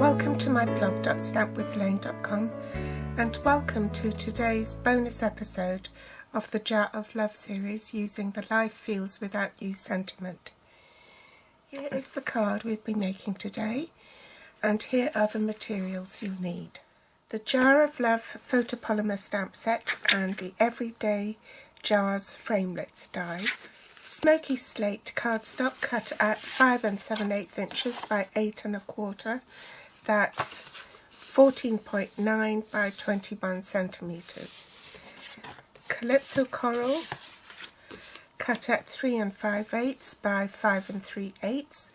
Welcome to my blog .stampwithlane.com and welcome to today's bonus episode of the Jar of Love series using the Life Feels Without You sentiment. Here is the card we'll be making today, and here are the materials you'll need. The Jar of Love photopolymer stamp set and the Everyday Jars framelits dies. Smoky slate cardstock cut at 5 7/8 inches by 8 1/4. That's 14.9 by 21 centimeters. Calypso coral cut at 3 5/8 by 5 3/8.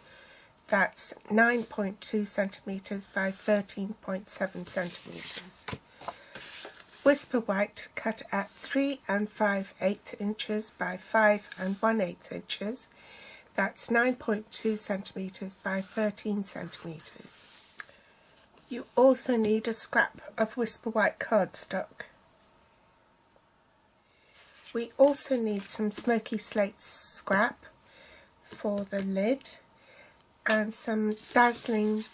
That's 9.2 centimeters by 13.7 centimeters. Whisper white cut at 3 5/8 inches by 5 1/8 inches. That's 9.2 centimeters by 13 centimeters. You also need a scrap of Whisper white cardstock. We also need some smoky slate scrap for the lid and some dazzling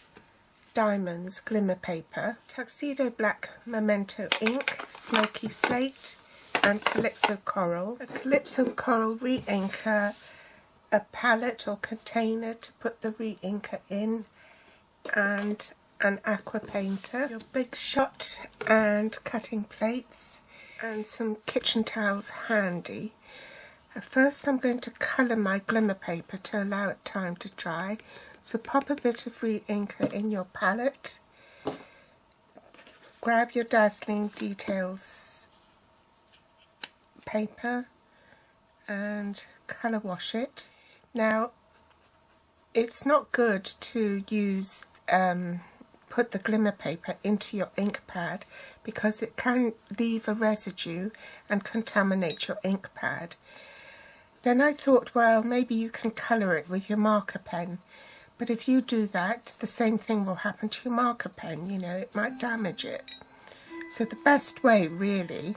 diamonds glimmer paper, tuxedo black memento ink, smoky slate and calypso coral. A calypso coral re-inker, a palette or container to put the re-inker in, and an aqua painter, your big shot and cutting plates, and some kitchen towels handy. First I'm going to colour my glimmer paper to allow it time to dry. So pop a bit of re-inker in your palette, grab your dazzling details paper and colour wash it. Now it's not good to use put the glimmer paper into your ink pad because it can leave a residue and contaminate your ink pad. Then I thought, well, maybe you can colour it with your marker pen. But if you do that, the same thing will happen to your marker pen, you know, it might damage it. So the best way, really,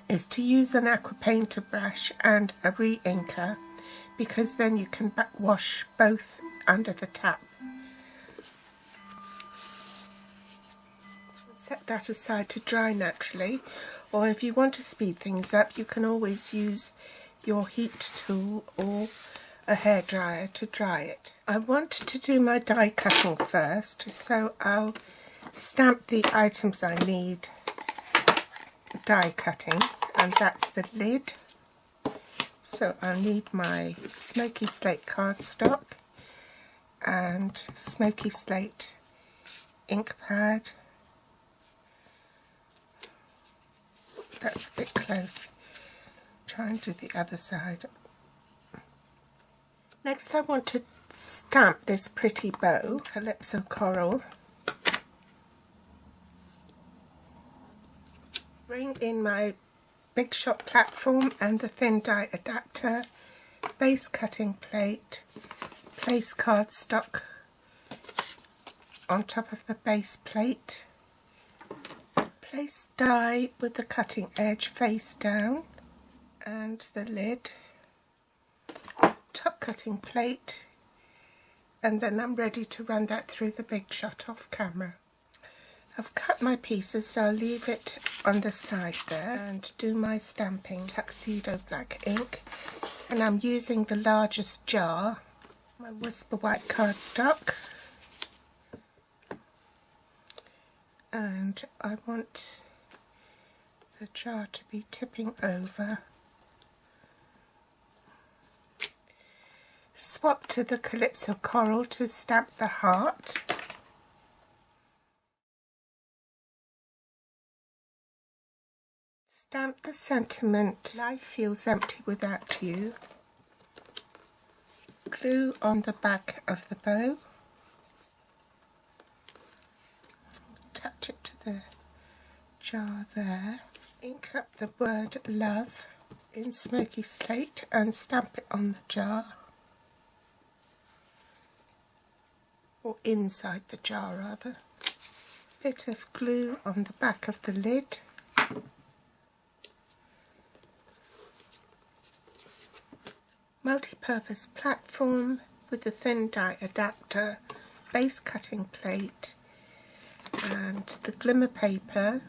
is to use an aqua painter brush and a re-inker, because then you can wash both under the tap. Set that aside to dry naturally, or if you want to speed things up, you can always use your heat tool or a hairdryer to dry it. I want to do my die cutting first, so I'll stamp the items I need die cutting, and that's the lid. So I'll need my smoky slate cardstock and smoky slate ink pad. That's a bit close. Try and do the other side. Next I want to stamp this pretty bow, Calypso Coral. Bring in my Big Shot platform and the thin die adapter, base cutting plate, place cardstock on top of the base plate, place die with the cutting edge face down, and the lid, top cutting plate, and then I'm ready to run that through the Big Shot off camera. I've cut my pieces, so I'll leave it on the side there and do my stamping. Tuxedo black ink, and I'm using the largest jar, my Whisper white cardstock, and I want the jar to be tipping over. Swap to the Calypso Coral to stamp the heart. Stamp the sentiment, life feels empty without you. Glue on the back of the bow. Attach it to the jar there. Ink up the word love in smoky slate and stamp it on the jar. Or inside the jar rather. Bit of glue on the back of the lid. Multi-purpose platform with the thin die adapter base cutting plate and the glimmer paper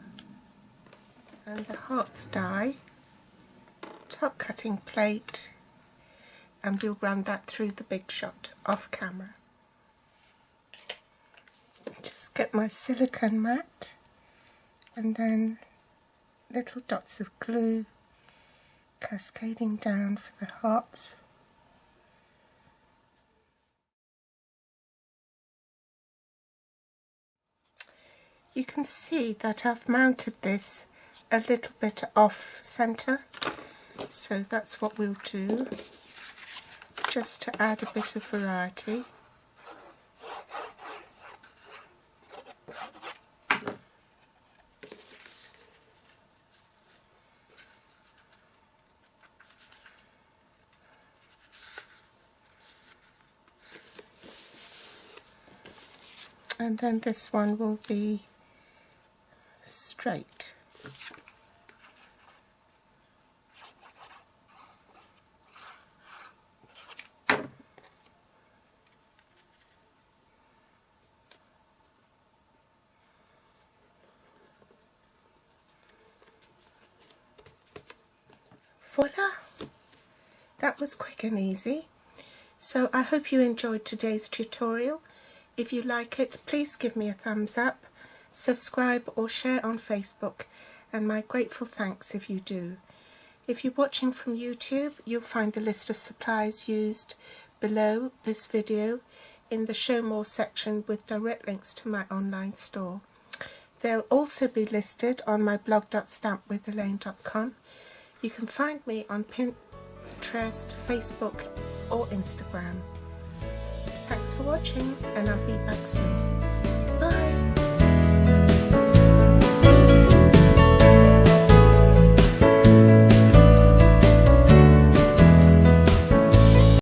and the hearts die, top cutting plate, and we'll run that through the big shot off camera. Just get my silicone mat and then little dots of glue cascading down for the hearts. You can see that I've mounted this a little bit off centre, so that's what we'll do, just to add a bit of variety. And then this one will be straight. Voila! That was quick and easy. So I hope you enjoyed today's tutorial. If you like it, please give me a thumbs up, subscribe or share on Facebook, and my grateful thanks if you do. If you're watching from YouTube, you'll find the list of supplies used below this video in the Show More section with direct links to my online store. They'll also be listed on my blog.stampwithelaine.com. You can find me on Pinterest, Facebook or Instagram. Thanks for watching, and I'll be back soon.